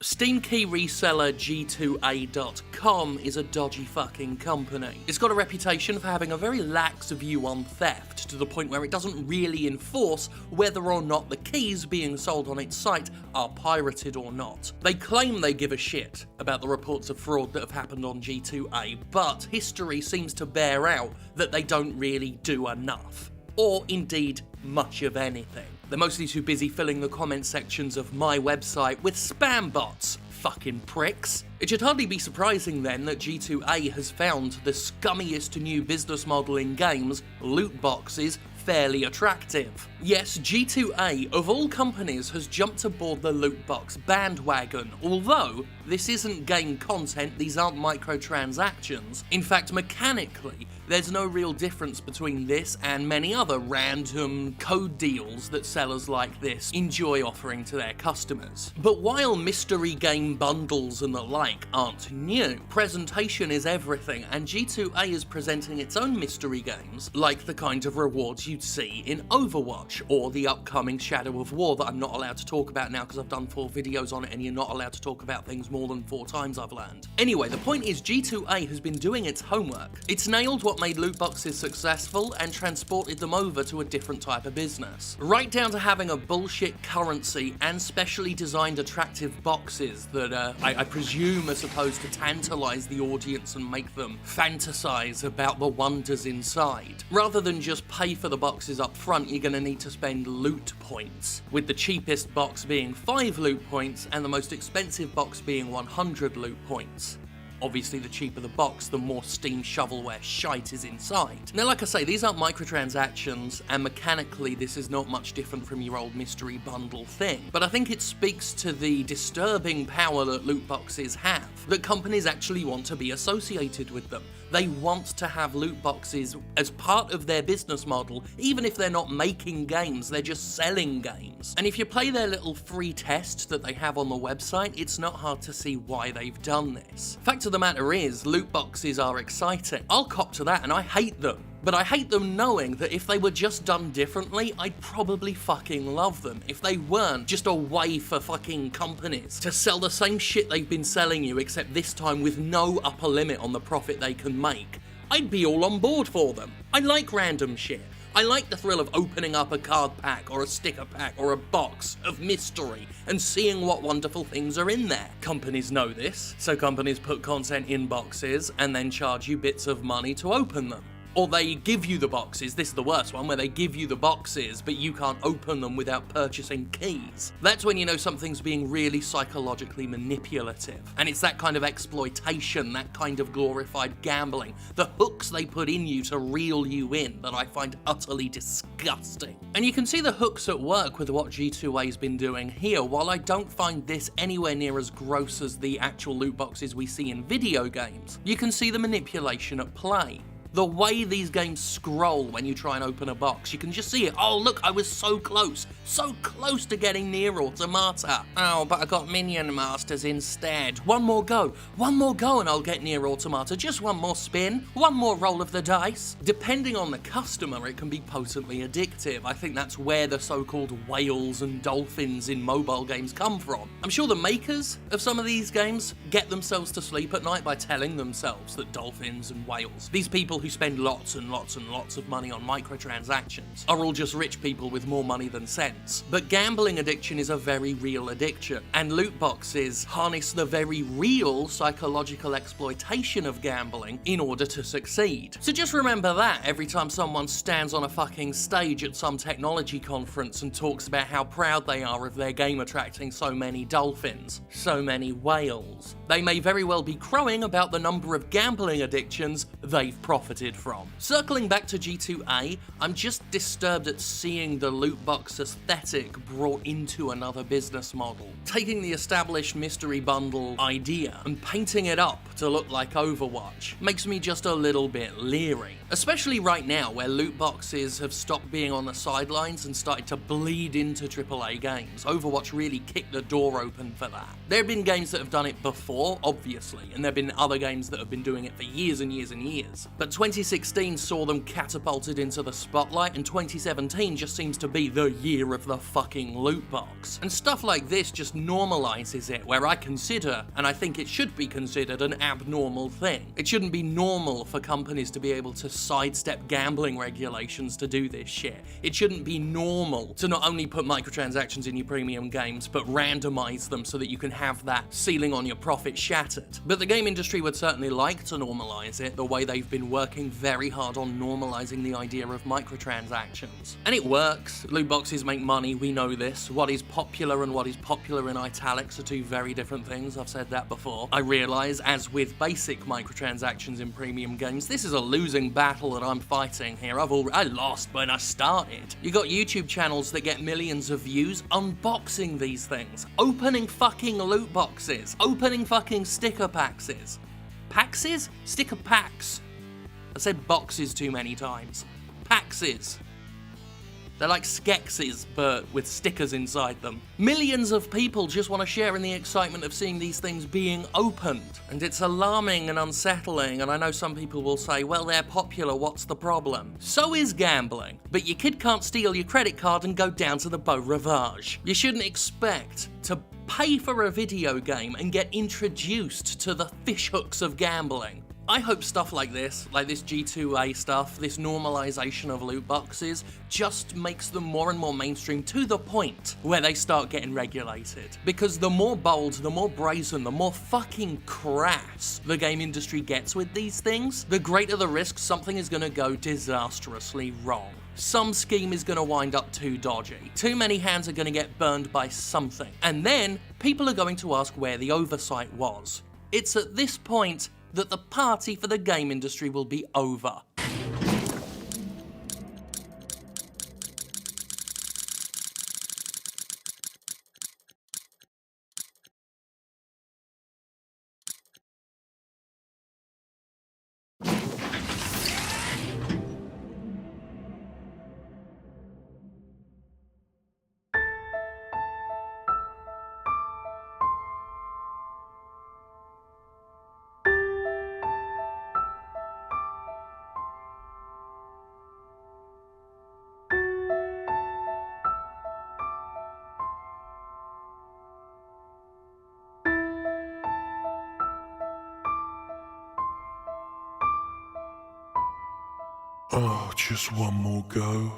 Steam key reseller G2A.com is a dodgy fucking company. It's got a reputation for having a very lax view on theft, to the point where it doesn't really enforce whether or not the keys being sold on its site are pirated or not. They claim they give a shit about the reports of fraud that have happened on G2A, but history seems to bear out that they don't really do enough. Or indeed, much of anything. They're mostly too busy filling the comment sections of my website with spam bots. Fucking pricks. It should hardly be surprising then that G2A has found the scummiest new business model in games, loot boxes, fairly attractive. Yes, G2A, of all companies, has jumped aboard the loot box bandwagon, although this isn't game content, these aren't microtransactions. In fact, mechanically, there's no real difference between this and many other random code deals that sellers like this enjoy offering to their customers. But while mystery game bundles and the like aren't new, presentation is everything, and G2A is presenting its own mystery games, like the kind of rewards you'd see in Overwatch, or the upcoming Shadow of War that I'm not allowed to talk about now because I've done 4 videos on it and you're not allowed to talk about things more than 4 times, I've learned. Anyway, the point is G2A has been doing its homework. It's nailed what made loot boxes successful and transported them over to a different type of business. Right down to having a bullshit currency and specially designed attractive boxes that I presume are supposed to tantalize the audience and make them fantasize about the wonders inside. Rather than just pay for the boxes up front, you're gonna need to spend loot points, with the cheapest box being 5 loot points and the most expensive box being 100 loot points. Obviously, the cheaper the box, the more Steam shovelware shite is inside. Now, like I say, these aren't microtransactions, and mechanically this is not much different from your old mystery bundle thing. But I think it speaks to the disturbing power that loot boxes have, that companies actually want to be associated with them. They want to have loot boxes as part of their business model, even if they're not making games, they're just selling games. And if you play their little free test that they have on the website, it's not hard to see why they've done this. Fact of the matter is, loot boxes are exciting. I'll cop to that, and I hate them. But I hate them knowing that if they were just done differently, I'd probably fucking love them. If they weren't just a way for fucking companies to sell the same shit they've been selling you, except this time with no upper limit on the profit they can make, I'd be all on board for them. I like random shit. I like the thrill of opening up a card pack or a sticker pack or a box of mystery and seeing what wonderful things are in there. Companies know this, so companies put content in boxes and then charge you bits of money to open them. Or they give you the boxes, this is the worst one, where they give you the boxes, but you can't open them without purchasing keys. That's when you know something's being really psychologically manipulative. And it's that kind of exploitation, that kind of glorified gambling, the hooks they put in you to reel you in that I find utterly disgusting. And you can see the hooks at work with what G2A's been doing here. While I don't find this anywhere near as gross as the actual loot boxes we see in video games, you can see the manipulation at play. The way these games scroll when you try and open a box, you can just see it. Oh look, I was so close to getting Nier Automata. Oh, but I got Minion Masters instead. One more go and I'll get Nier Automata. Just one more spin, one more roll of the dice. Depending on the customer, it can be potently addictive. I think that's where the so-called whales and dolphins in mobile games come from. I'm sure the makers of some of these games get themselves to sleep at night by telling themselves that dolphins and whales, these people who spend lots and lots and lots of money on microtransactions, are all just rich people with more money than sense. But gambling addiction is a very real addiction, and loot boxes harness the very real psychological exploitation of gambling in order to succeed. So just remember that every time someone stands on a fucking stage at some technology conference and talks about how proud they are of their game attracting so many dolphins, so many whales. They may very well be crowing about the number of gambling addictions they've profited from. Circling back to G2A, I'm just disturbed at seeing the loot box aesthetic brought into another business model. Taking the established mystery bundle idea and painting it up to look like Overwatch makes me just a little bit leery. Especially right now, where loot boxes have stopped being on the sidelines and started to bleed into AAA games. Overwatch really kicked the door open for that. There have been games that have done it before, obviously, and there have been other games that have been doing it for years and years and years. years. But 2016 saw them catapulted into the spotlight, and 2017 just seems to be the year of the fucking loot box. And stuff like this just normalizes it, where I consider, and I think it should be considered, an abnormal thing. It shouldn't be normal for companies to be able to sidestep gambling regulations to do this shit. It shouldn't be normal to not only put microtransactions in your premium games, but randomize them so that you can have that ceiling on your profit shattered. But the game industry would certainly like to normalize it the way they've been working very hard on normalizing the idea of microtransactions. And it works. Loot boxes make money, we know this. What is popular and what is popular in italics are two very different things. I've said that before. I realize, as with basic microtransactions in premium games, this is a losing battle that I'm fighting here. I lost when I started. You got YouTube channels that get millions of views unboxing these things, opening fucking loot boxes, opening fucking sticker paxes. Paxes? Sticker packs. I said boxes too many times. Paxes. They're like skexes, but with stickers inside them. Millions of people just want to share in the excitement of seeing these things being opened. And it's alarming and unsettling, and I know some people will say, well, they're popular, what's the problem? So is gambling. But your kid can't steal your credit card and go down to the Beau Rivage. You shouldn't expect to pay for a video game and get introduced to the fishhooks of gambling. I hope stuff like this G2A stuff, this normalization of loot boxes, just makes them more and more mainstream to the point where they start getting regulated. Because the more bold, the more brazen, the more fucking crass the game industry gets with these things, the greater the risk something is gonna go disastrously wrong. Some scheme is gonna wind up too dodgy. Too many hands are gonna get burned by something. And then people are going to ask where the oversight was. It's at this point that the party for the game industry will be over. Oh, just one more go.